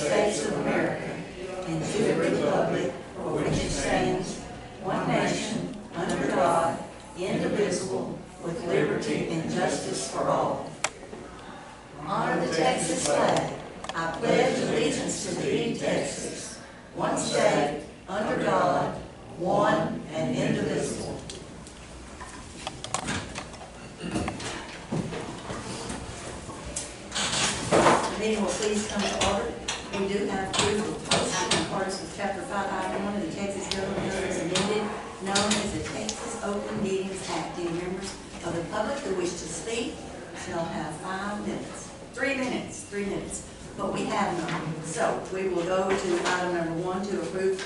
States of America and to the republic for which it stands, one nation, under God, indivisible, with liberty and justice for all. Honor the Texas flag. I pledge allegiance to thee, Texas, one state, under God, one and indivisible. The meeting will please come to order. We do have proof of posting in accordance with Chapter 5, Item 1 of the Texas Government Code as amended, known as the Texas Open Meetings Act. Any members of the public who wish to speak shall have 5 minutes. 3 minutes. 3 minutes. But we have none. So we will go to item number 1 to approve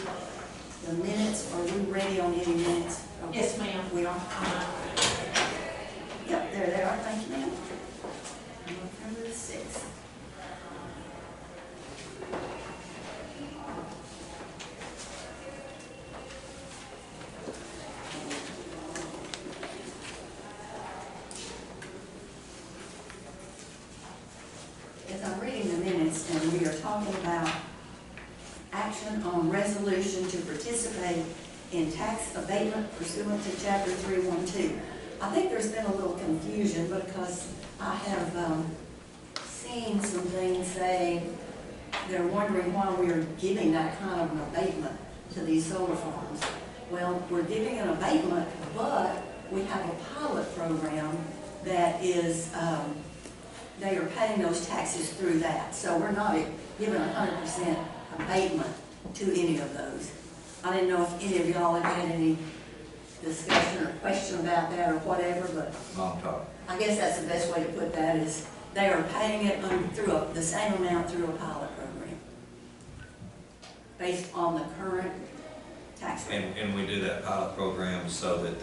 the minutes. Are we ready on any minutes? Okay. Yes, ma'am. We are. Yep, there they are. Thank you, ma'am. November the 6th. As I'm reading the minutes, and we are talking about action on resolution to participate in tax abatement pursuant to Chapter 312. I think there's been a little confusion because I have seen some things say they're wondering why we're giving that kind of an abatement to these solar farms. Well, we're giving an abatement, but we have a pilot program that is they are paying those taxes through that. So we're not giving 100% abatement to any of those. I didn't know if any of y'all had had any discussion or question about that or whatever, but Long talk. I guess that's the best way to put that is they are paying it through the same amount through a pilot program based on the current tax rate. And we do that pilot program so that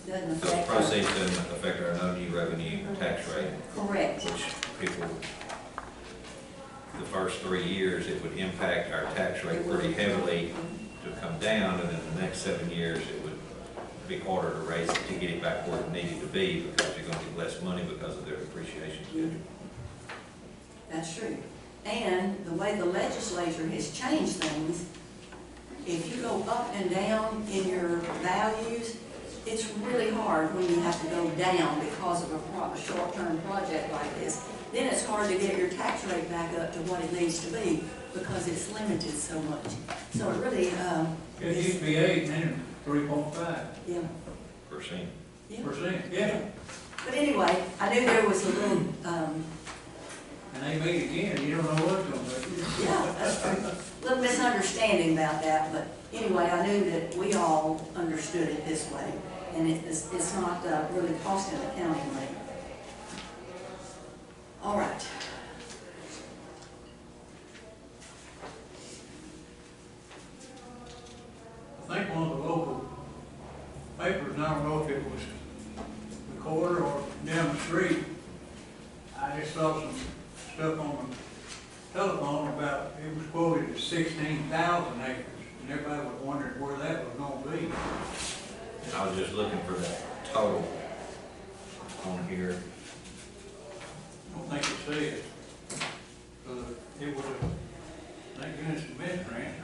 Doesn't those affect proceeds doesn't affect our no new revenue tax rate, correct. which people, the first 3 years, it would impact our tax rate pretty heavily to come down, and in the next 7 years, it would be harder to raise it to get it back where it needed to be because you're going to get less money because of their depreciation schedule. That's true. And the way the legislature has changed things, if you go up and down in your values, it's really hard when you have to go down because of a short-term project like this. Then it's hard to get your tax rate back up to what it needs to be because it's limited so much. So it really, It used to be 8 and then 3.5%. yeah. %. Yeah. But anyway, I knew there was a little, And they meet again, you don't know what's going to be. yeah, that's true. Little misunderstanding about that, but anyway, I knew that we all understood it this way, and it's not really costing the county money. All right. I think one of the local papers, and I don't know if it was the Recorder or down the street, I just saw some stuff on the telephone about, it was quoted as 16,000 acres, and everybody was wondering where that was going to be. I was just looking for that total on here. I don't think it said. It was a, thank goodness, a misprint.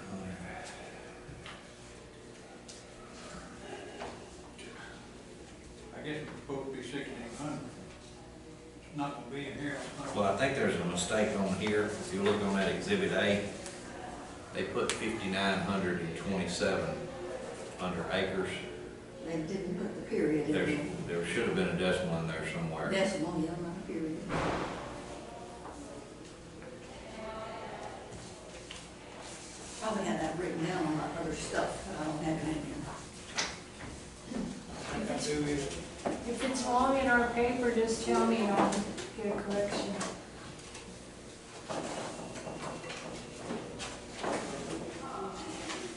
I guess it was supposed to be 1,600. It's not going to be in here. Well, I think there's a mistake on here. If you look on that Exhibit A, they put 5,927 under acres. They didn't put the period in there. There should have been a decimal in there somewhere. Decimal, yeah, not a period. Probably had that written down on my other stuff, but I don't have it in here. I do it. If it's wrong in our paper, just tell me and I'll get a correction.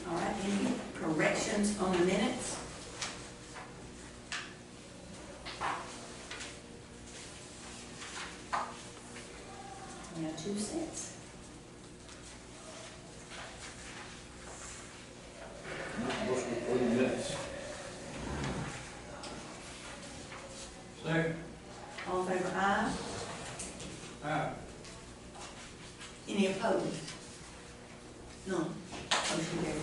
All right, any corrections on the minutes? We have 2 cents. Motion for the minutes. Second. All in favor, aye. Aye. Any opposed? None. Motion carried.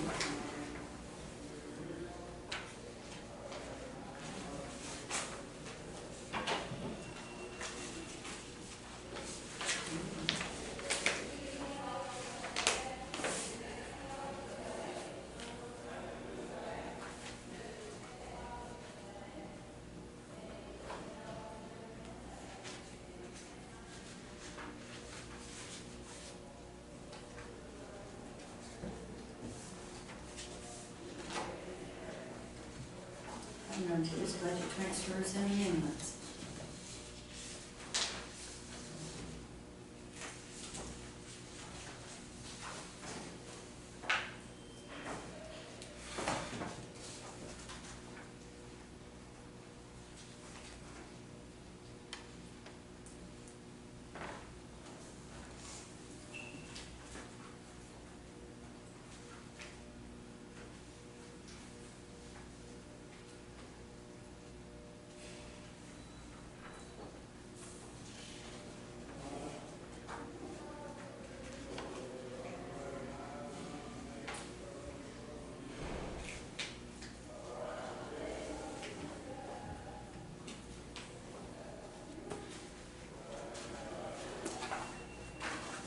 Item number 2 is budget transfers and amendments.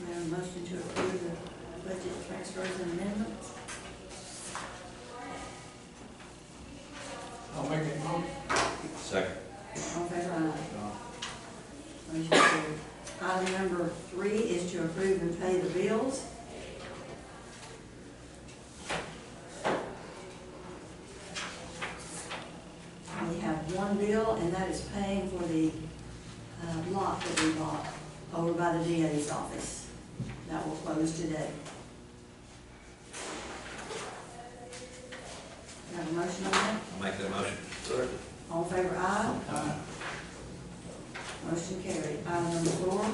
May I have a motion to approve the budget transfers and amendments? I'll make that motion. Second. All in favor, aye. Motion carried. Item number 3 is to approve and pay the bills. We have one bill, and that is paying for the lot that we bought over by the DA's office. That will close today. Have a motion on that? I'll make that motion. Second. All in favor, aye. Aye. Motion carried. Item number 4,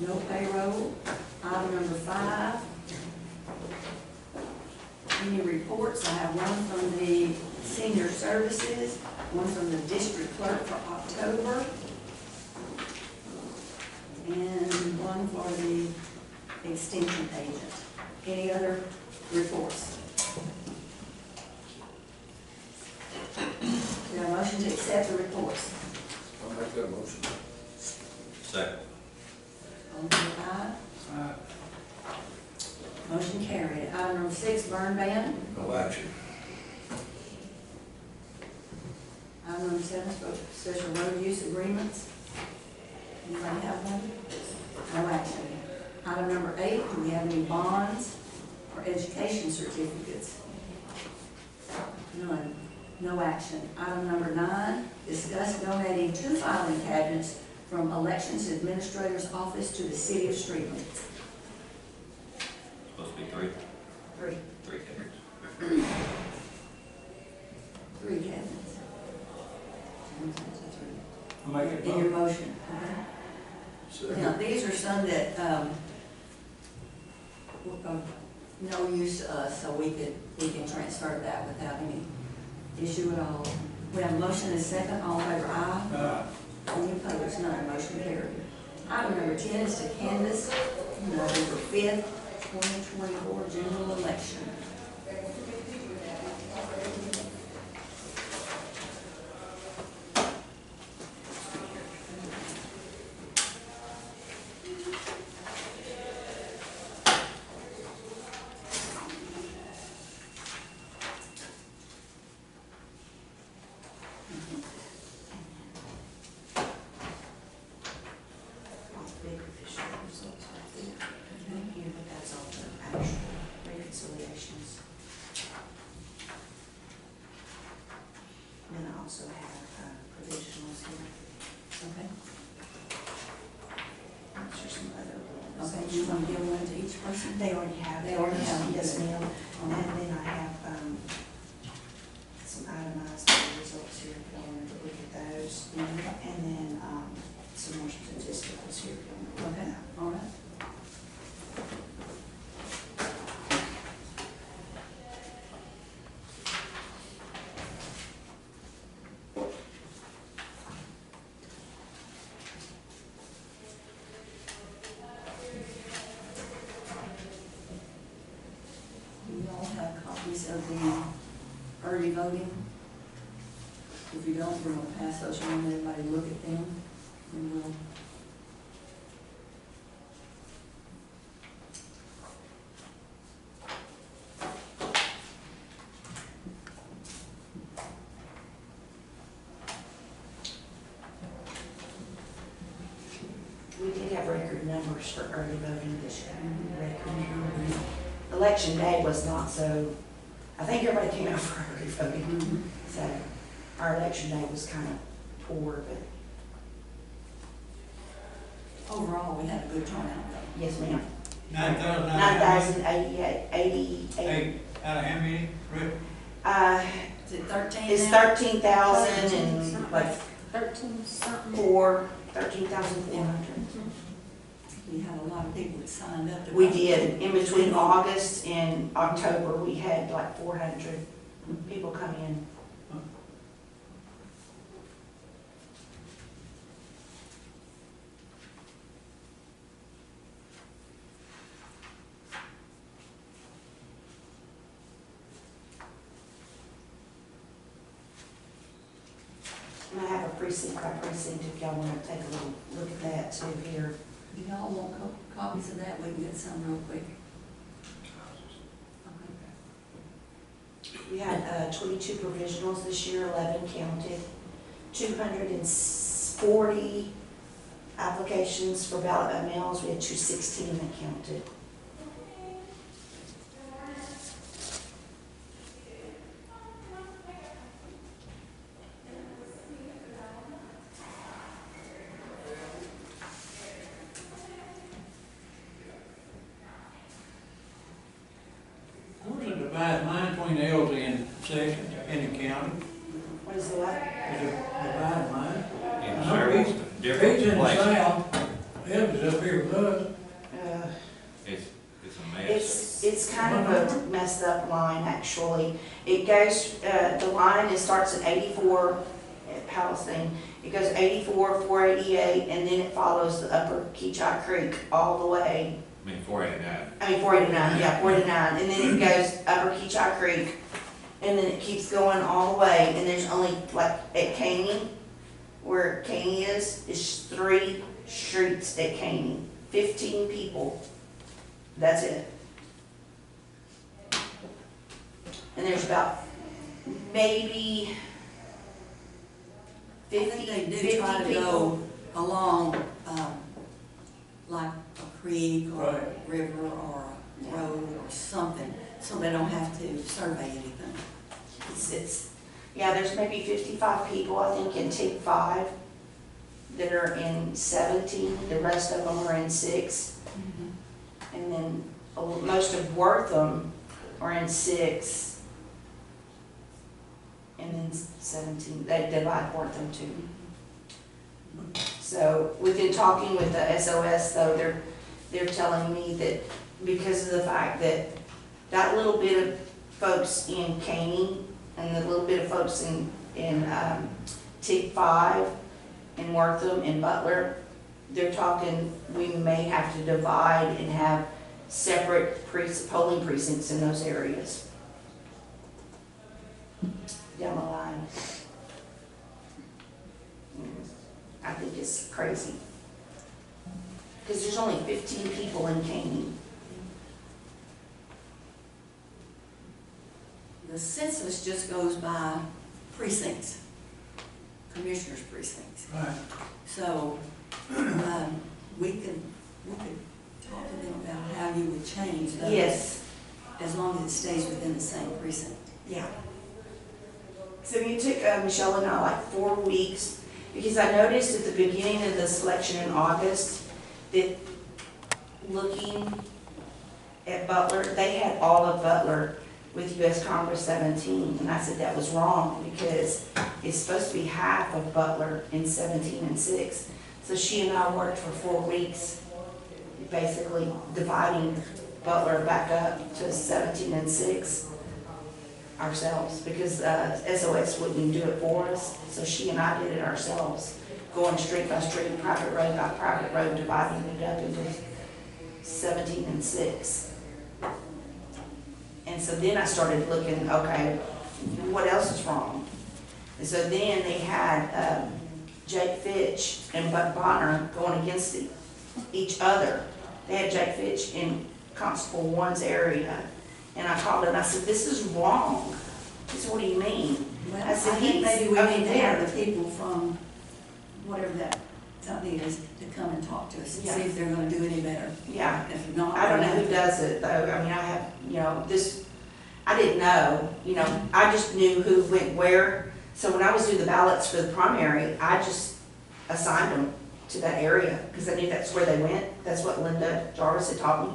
no payroll. Item number 5, any reports? I have one from the senior services, one from the district clerk for October, and one for the extension agent. Any other reports? Do I have a motion to accept the reports? I'll make that motion. Second. All in favor, aye. Aye. Motion carried. Item number 6, burn ban. No action. Item number 7, special road use agreements. Anybody have one? No action. Item number 8, do we have any bonds or education certificates? None. No action. Item number 9, discuss donating 2 filing cabinets from Elections Administrator's Office to the City of Streetland. Supposed to be 3? 3. 3 cabinets. 3 cabinets. I'll make that In your motion. motion, okay? Second. Now, these are some that, no use to us, so we can transfer that without any issue at all. We have a motion and a second, all in favor, aye. Aye. Any opposed, none, motion carried. Item number 10 is to canvass November 5th, 2024 general election. Big official results right there. Here, but that's all the actual reconciliations. Then I also have provisionals here. Okay. These are some other ones. Okay, you want to give one to each person? They already have. They already have them. Yes, ma'am. And then I have some itemized results here, if y'all want to look at those. And then some more statisticals here, if y'all want to look Okay, at. all right. of the early voting. If you don't, we're gonna pass those around, let everybody look at them, and we'll. We did have record numbers for early voting this year. Record. Election day was not so, I think everybody came out for early voting. So our election day was kind of poor, but Overall, we had a good turnout though. yes, ma'am. 9,088. 9,088. Out of how many, Rick? Is it 13 It's now? 13,000 and like 13 something. 13,400. We had a lot of people that signed up. to We vote. did. In between August and October, we had like 400 people come in. And I have a precinct by precinct if y'all want to take a little look at that too here. Do y'all want copies of that? We can get some real quick. Okay. We had 22 provisionals this year, 11 counted, 240 applications for ballot mails. We had 216 that counted. What's the divide line between LD and Second in the county? What is the what? Is it divide line? In several He's different in the places. south, Elder's up here with us. Uh, It's a mess. It's kind of a messed up line, actually. It goes, the line, it starts at 84 at Palestine. It goes 84, 488, and then it follows the upper Keachai Creek all the way. I mean, 489. I mean, 489, yeah, 489. And then it goes upper Keachai Creek, and then it keeps going all the way. And there's only, like, at Caney, where Caney is 3 streets at Caney. 15 people. That's it. And there's about maybe I 50, think they 50 do try to people. go along, like a creek or a Right. river or a road or something, so they don't have to survey anything. Yeah, there's maybe 55 people, I think, in T 5 that are in 17. The rest of them are in 6. And then most of Wortham are in 6. And then 17, they divide Wortham too. So within talking with the SOS though, they're telling me that because of the fact that that little bit of folks in Caney and the little bit of folks in T5 in Wortham and Butler, they're talking we may have to divide and have separate polling precincts in those areas down the line. I think it's crazy. Because there's only 15 people in Caney. The census just goes by precincts, commissioners' precincts. Right. So, we could talk to them about how you would change those. Yes. As long as it stays within the same precinct. Yeah. So it took Michelle and I like 4 weeks, because I noticed at the beginning of the selection in August that looking at Butler, they had all of Butler with US Congress 17, and I said that was wrong because it's supposed to be half of Butler in 17 and 6. So she and I worked for 4 weeks, basically dividing Butler back up to 17 and 6 ourselves, because SOS wouldn't even do it for us. So she and I did it ourselves, going street by street, private road by private road, dividing it up into 17 and 6. And so then I started looking, okay, what else is wrong? And so then they had Jake Fitch and Buck Bonner going against each other. They had Jake Fitch in Constable One's area. And I called him and I said, this is wrong. He said, what do you mean? Well, I I said, think he's maybe we up need to there. have the people from whatever that company is to come and talk to us and see Yeah. if they're gonna do any better. Yeah. If not. I don't know we'll who have does it though. I mean, I have, this, I didn't know, I just knew who went where. So when I was doing the ballots for the primary, I just assigned them to that area because I knew that's where they went. That's what Linda Jarvis had taught me.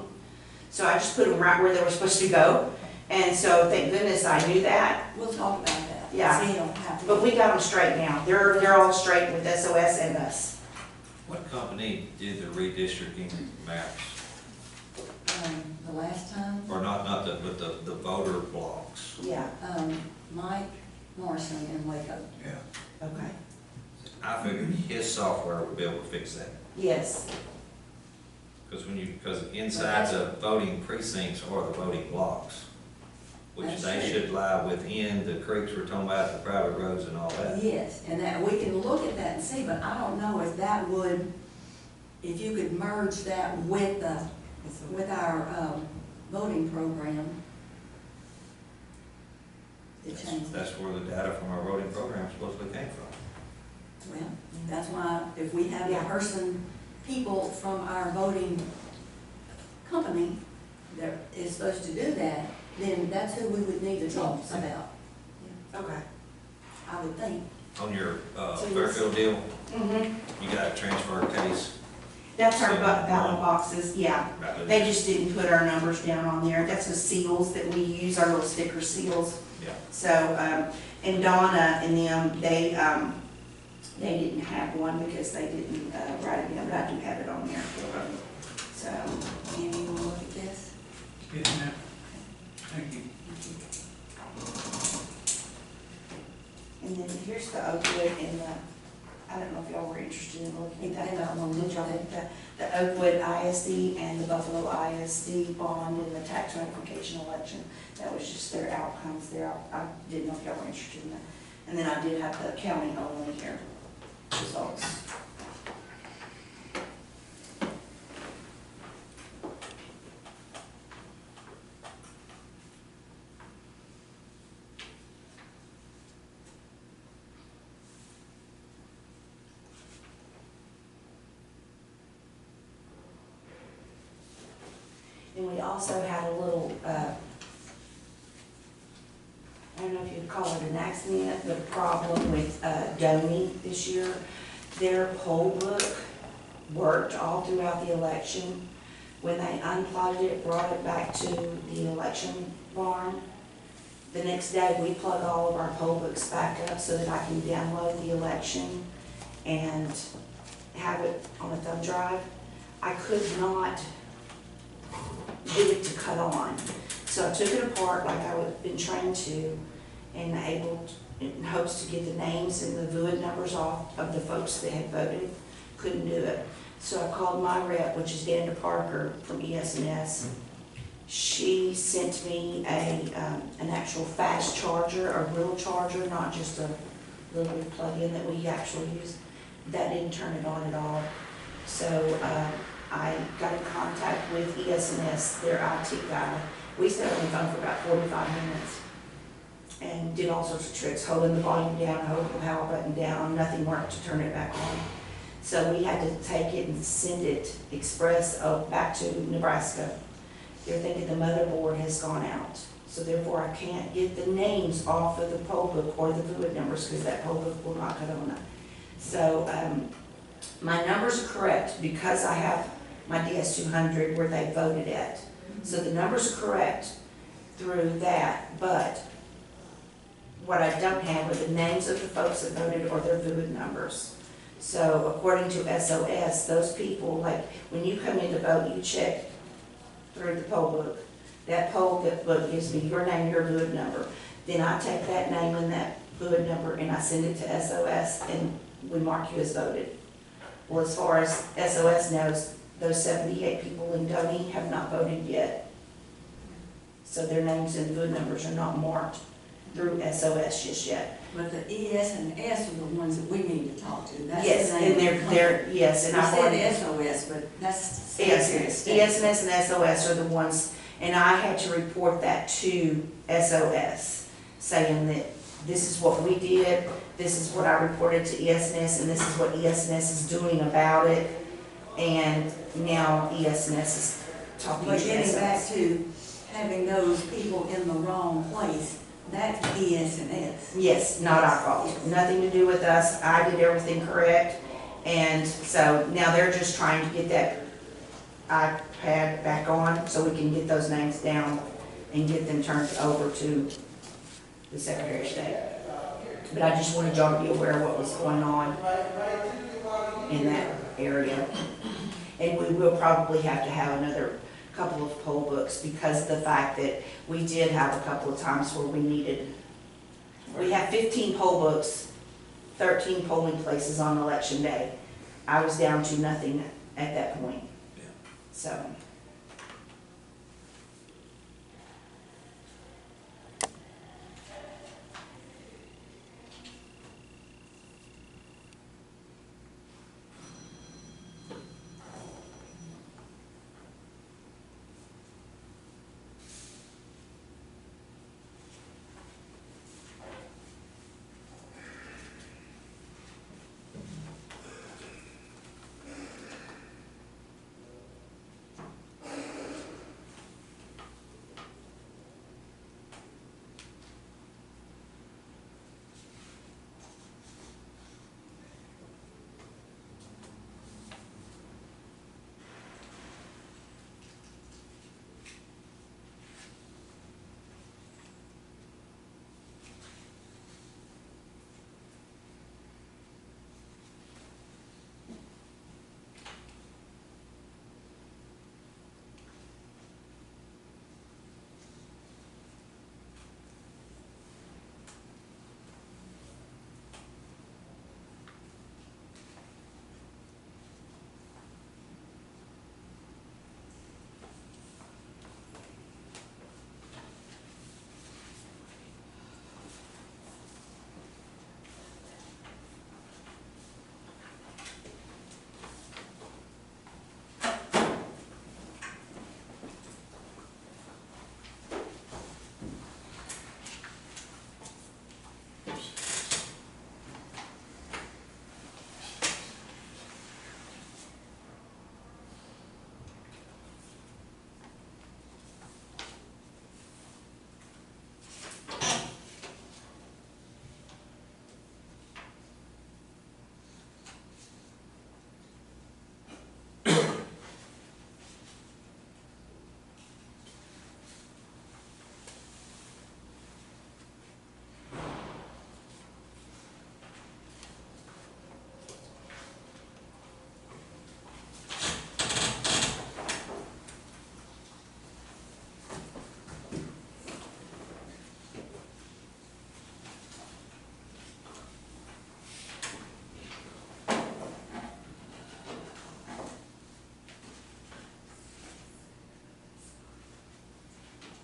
So I just put them right where they were supposed to go. And so thank goodness I knew that. We'll talk about that. Yeah. See, it'll happen. But we got them straight now. They're all straight with SOS and us. What company did the redistricting maps? The last time, Or not but the voter blocks? Yeah, Mike Morrison in Waco. Yeah. okay. I figured his software would be able to fix that. Yes, Because inside the voting precincts are the voting blocks, which That's they true. should lie within the creeks we're talking about, the private roads and all that. Yes, and that, we can look at that and see, but I don't know if that would, if you could merge that with our, voting program. To change that. That's where the data from our voting program supposedly came from. Well, that's why if we have a people from our voting company that is supposed to do that, then that's who we would need to talk about, okay. I would think. On your So Fairfield deal, Mm-hmm. you got a transfer case. That's our ballot boxes, yeah. Right. They just didn't put our numbers down on there. That's the seals that we use, our little sticker seals. Yeah. So, and Donna and them, they didn't have one because they didn't write it down, but I do have it on there for them. So, Andy, you wanna look at this? Yes, ma'am. Thank you. and then here's the Oakwood and the, I don't know if y'all were interested in looking at Yeah, that. I don't know. Did y'all look at the Oakwood ISD and the Buffalo ISD bond and the tax ratification election? That was just their outcomes there. I didn't know if y'all were interested in that. And then I did have the county only here results. And we also had a little, I don't know if you'd call it an accident, but a problem with Donnie this year. Their poll book worked all throughout the election. When they unplotted it, brought it back to the election barn, the next day we plug all of our poll books back up so that I can download the election and have it on a thumb drive. I could not get it to cut on. So I took it apart like I would have been trained to and in hopes to get the names and the VUID numbers off of the folks that had voted. Couldn't do it. So I called my rep, which is Dana Parker from ES&S. She sent me an actual fast charger, a real charger, not just a little plug-in that we actually use. That didn't turn it on at all. So I got in contact with ES&S, their IT guy. We stayed on the phone for about 45 minutes and did all sorts of tricks, holding the volume down, holding the power button down, nothing worked to turn it back on. So we had to take it and send it express back to Nebraska. They're thinking the motherboard has gone out. So therefore I can't get the names off of the poll book or the VUID numbers because that poll book will not cut on it. So my numbers are correct because I have my DS200 where they voted at. So the numbers are correct through that, but what I don't have are the names of the folks that voted or their VUID numbers. So according to SOS, those people, like when you come in to vote, you check through the poll book. That poll book gives me your name, your VUID number. Then I take that name and that VUID number and I send it to SOS and we mark you as voted. Well, as far as SOS knows, those 78 people in Donnie have not voted yet. So their names and VIN numbers are not marked through SOS just yet. But the ES and S are the ones that we need to talk to. That's the Yes, name and of the they're, yes, company. and I've already. You said SOS, but that's. Yes, ESNS and SOS are the ones, and I had to report that to SOS, saying that this is what we did, this is what I reported to ESNS, and this is what ESNS is doing about it. And now ESNS is talking to But getting back SOS. to having those people in the wrong place, that's ES and S. Yes, not our fault, nothing to do with us, I did everything correct. And so now they're just trying to get that iPad back on so we can get those names down and get them turned over to the Secretary of State. But I just wanted y'all to be aware of what was going on in that area. And we will probably have to have another couple of poll books because of the fact that we did have a couple of times where we have 15 poll books, 13 polling places on election day. I was down to nothing at that point. Yeah. So.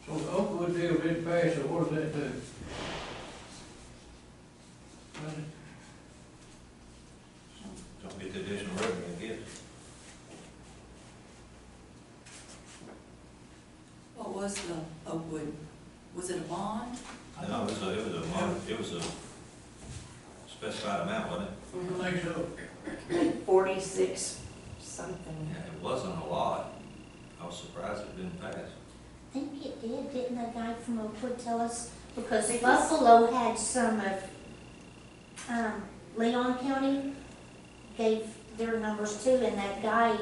So the Oakwood deal didn't pass, so what does that do? Don't get the additional revenue again. What was the Oakwood? Was it a bond? No, it was a specified amount, wasn't it? I think so. 46 something. Yeah, it wasn't a lot. I was surprised it didn't pass. I think it did, didn't the guy from Oakwood tell us? Because Buffalo had some of, Leon County gave their numbers too, and that guy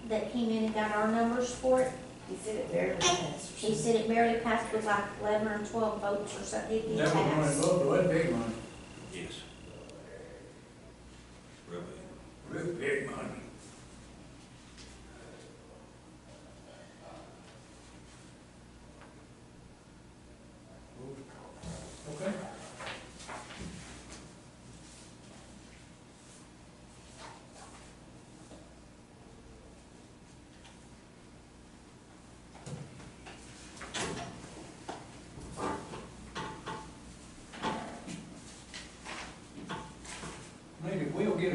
that came in and got our numbers for it, He said it barely passed. he said it barely passed with like 11 or 12 votes or something, it didn't That was money, pass. Buffalo, that big money, Yes. Real big. real big money. Okay.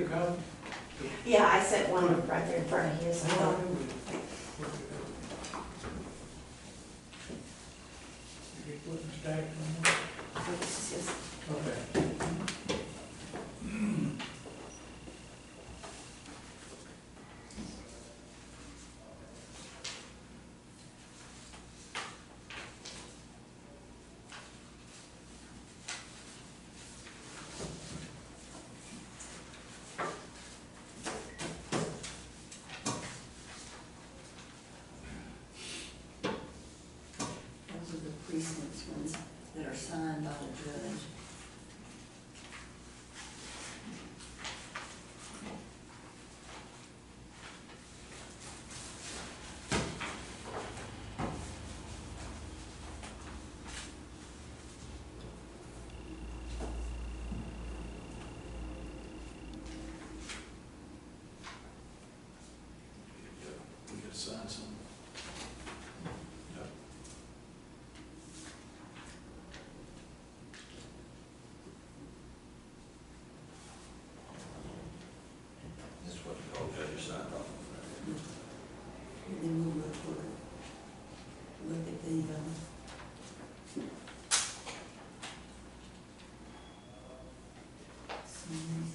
a copy? Yeah, I sent one right there in front of his. Hold on. You get putting stacks on there? It's just, Okay. Those are the precincts ones that are signed by the judge. We could sign some. This is what the old judge signed off on. And then we'll look at the, summaries.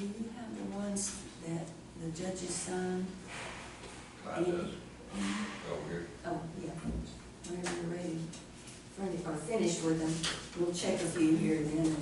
Do you have the ones that the judges sign? Clyde does. Oh, here. Oh, yeah, whenever you're ready, or finished with them, we'll check a few here then.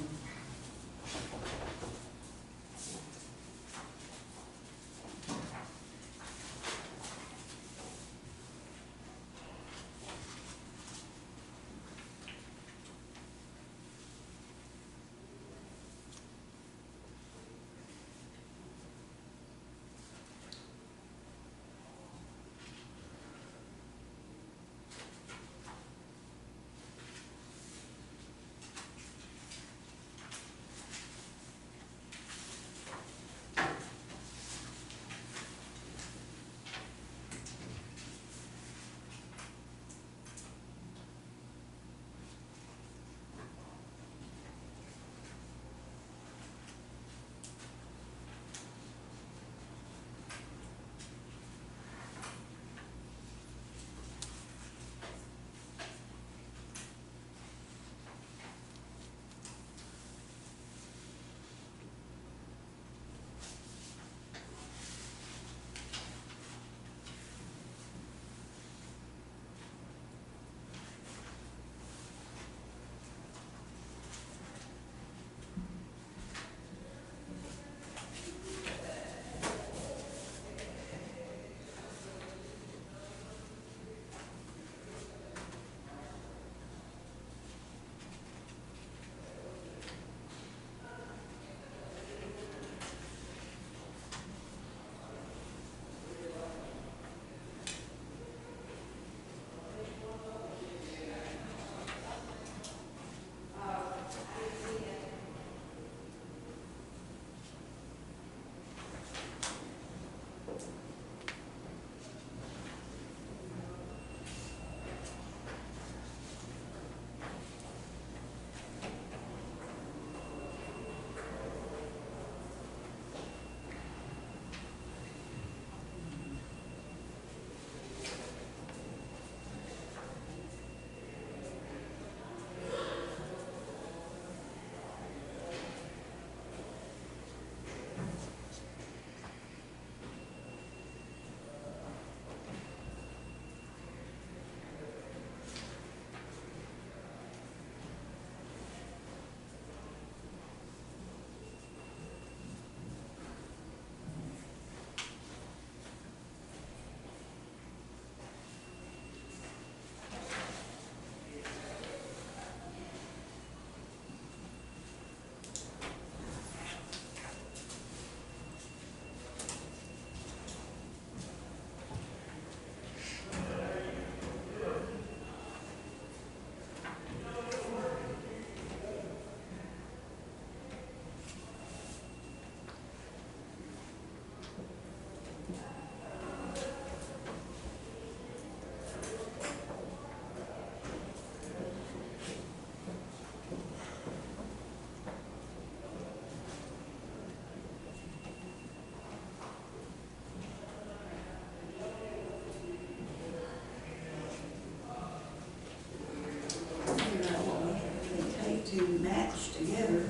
To match together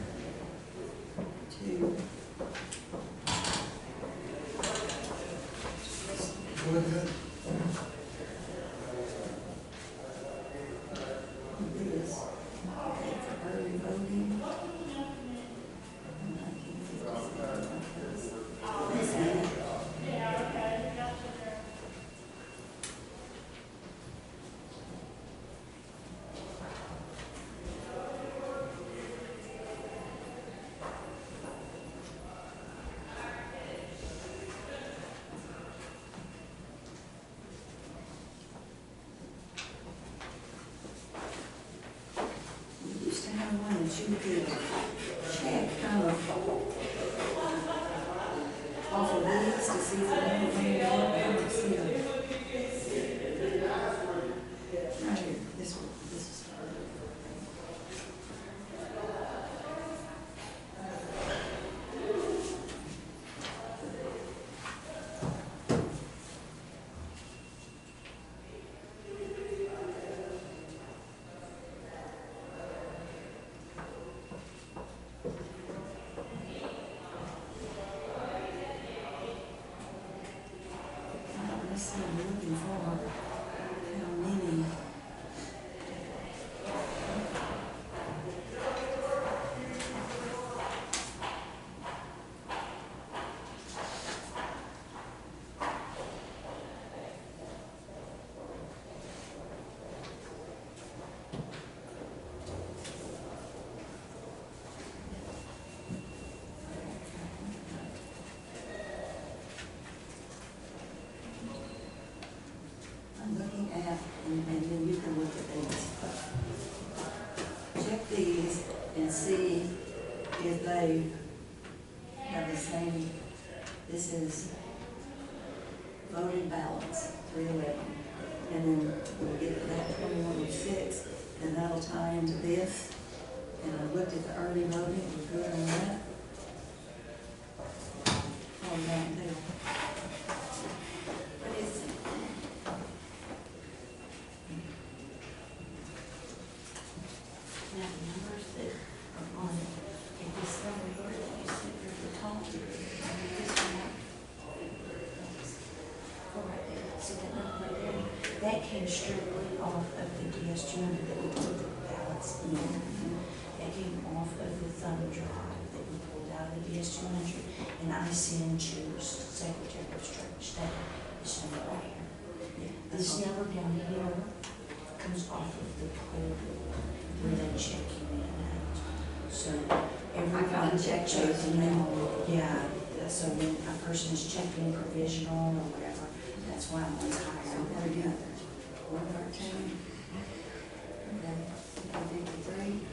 to. Go ahead. This, okay, for early voting. This is it. We used to have one that you could check kind of off of these to see if it ever ran out. I don't see it. Right here, this one, this is. same, this is voted ballots, 311. And then we'll get to that 2106, and that'll tie into this. And I looked at the early voting, we're good on that. On that too. What is it? Now, the numbers that are on it, if this number here that you see here at the top, this one, go right there, see that number right there? That came strictly off of the DS200 that we put the ballots in. That came off of the thumb drive that we pulled out of the DS200, and I send to Secretary of State, this number right here. This number down here comes off of the poll where they check you in at. So everybody checks you in. Yeah, so when a person is checking provisional or whatever, that's why one's higher than the other. 113, okay, 53,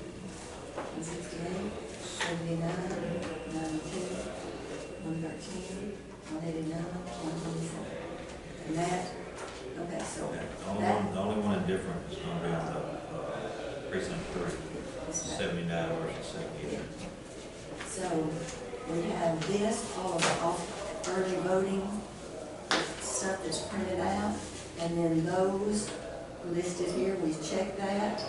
168, 79, 92, 113, 189, 127. And that, okay, so that. The only one different is gonna be on the precinct 3, 79 versus 78. So we have this, all of the early voting stuff that's printed out, and then those listed here, we checked that.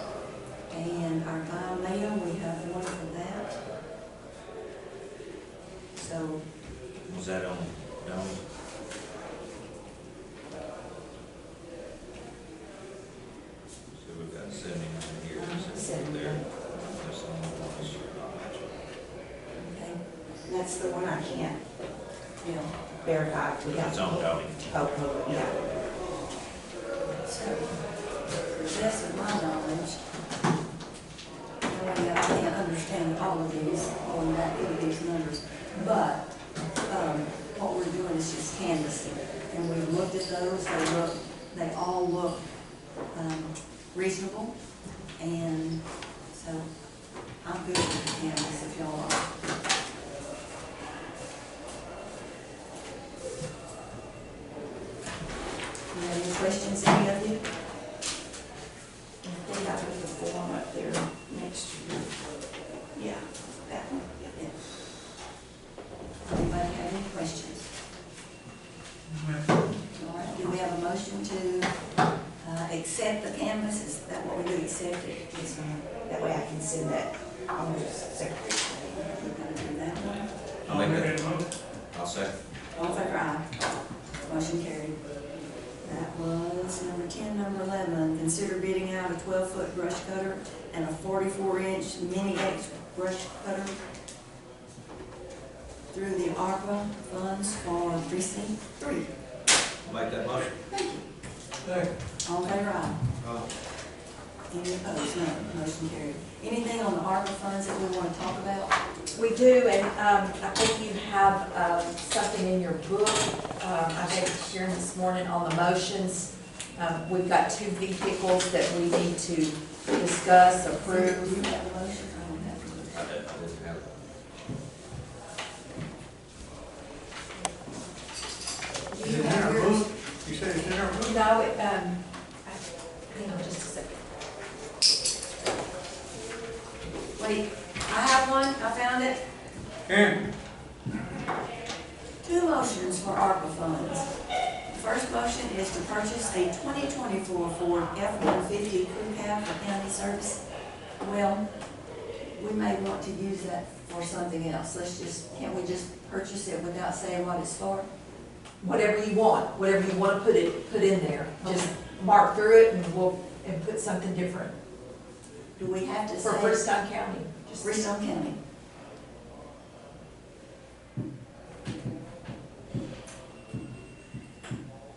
And our by mail, we have one for that. So. Was that on, so we've got 79 here, 70 there. That's the only one that's not matching. Okay. That's the one I can't Yeah. verify. We have It's to on pull- Tony. Oh, yeah. So, to the best of my knowledge, I can't understand all of these, going back to these numbers, but, what we're doing is just canvassing. And we've looked at those, they all look, reasonable, and so I'm good with the canvas if y'all are. You have any questions, any of you? I think I put the form up there next to you. Yeah, that one. Yeah. Anybody have any questions? All right, do we have a motion to accept the canvas? Is that what we do, accept it? Yes, ma'am. That way I can send that on the secretary. We're gonna do that one. I'll make that. I'll second. All in favor, aye. Motion carried. That was number 10. Number 11, consider bidding out a 12-foot brush cutter and a 44-inch mini X brush cutter through the ARPA funds for precinct 3. I'll make that motion. All in favor, aye. Any opposed? No. Motion carried. Anything on the ARPA funds that we want to talk about? We do, and I think you have something in your book. I gave it to Sharon this morning on the motions. We've got 2 vehicles that we need to discuss, Do approve. you have a motion? I don't have a motion. I didn't have it. Is it in our book? You said it's in our book? No, hang on just a second. Wait, I have one. I found it. Karen? 2 motions for ARPA funds. The first motion is to purchase a 2024 Ford F-150 crew cab for county service. Well, we may want to use that for something else. Can't we just purchase it without saying what it's for? Whatever you want to put in there. Just mark through it and put something different. Do we have to For say? Freestone County. Just Freestone County.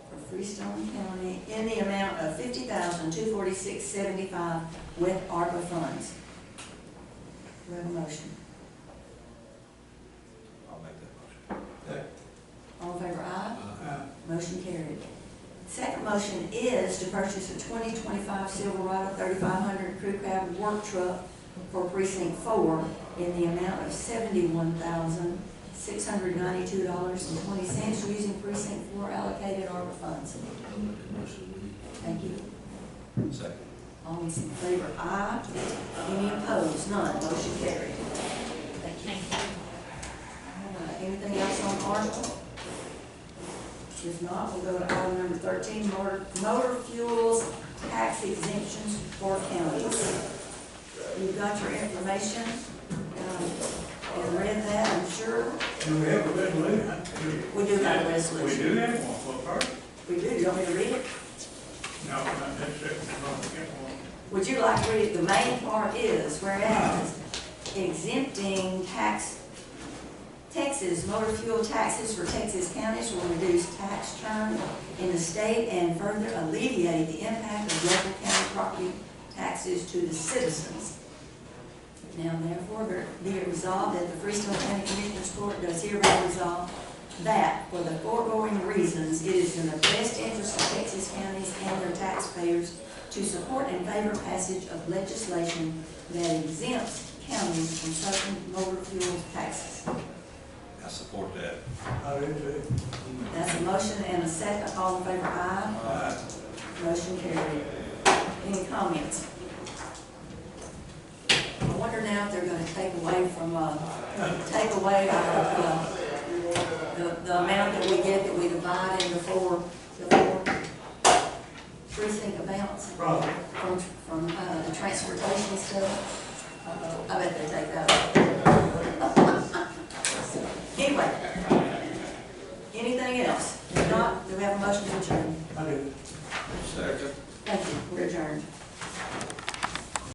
For Freestone County, in the amount of $50,246.75 with ARPA funds. Do we have a motion? I'll make that motion. All in favor, aye? Uh, Motion carried. Second motion is to purchase a 2025 Silverado 3500 crew cab work truck for precinct 4 in the amount of $71,700 $692.20 using precinct 4 allocated ARPA funds. I'll make a motion, Thank you. Second. All those in favor, aye. Any opposed? None. Motion carried. Thank you. Anything else on ARPA? If not, we'll go to item number 13, motor fuels tax exemptions for counties. You've got your information, and read that, I'm sure. Do we have a resolution? We do have a We resolution. do have one, well, first, We do. You want me to read it? no, not that second, no, get one. Would you like to read it? The main part is, whereas exempting Texas motor fuel taxes for Texas counties will reduce tax churn in the state and further alleviate the impact of local county property taxes to the citizens. Now therefore, be it resolved that the Freestone County Commissioners Court does hereby resolve that for the foregoing reasons, it is in the best interest of Texas counties and their taxpayers to support and favor passage of legislation that exempts counties from certain motor fuel taxes. I support that. I do too. That's a motion and a second. All in favor, aye. Motion carried. Any comments? I wonder now if they're gonna take away from, our, the amount that we get, that we divide into the four precinct amounts Probably. from the transportation stuff. I bet they take that away. Anyway, anything else? If not, do we have a motion to adjourn? I do. Second. Thank you, we're adjourned.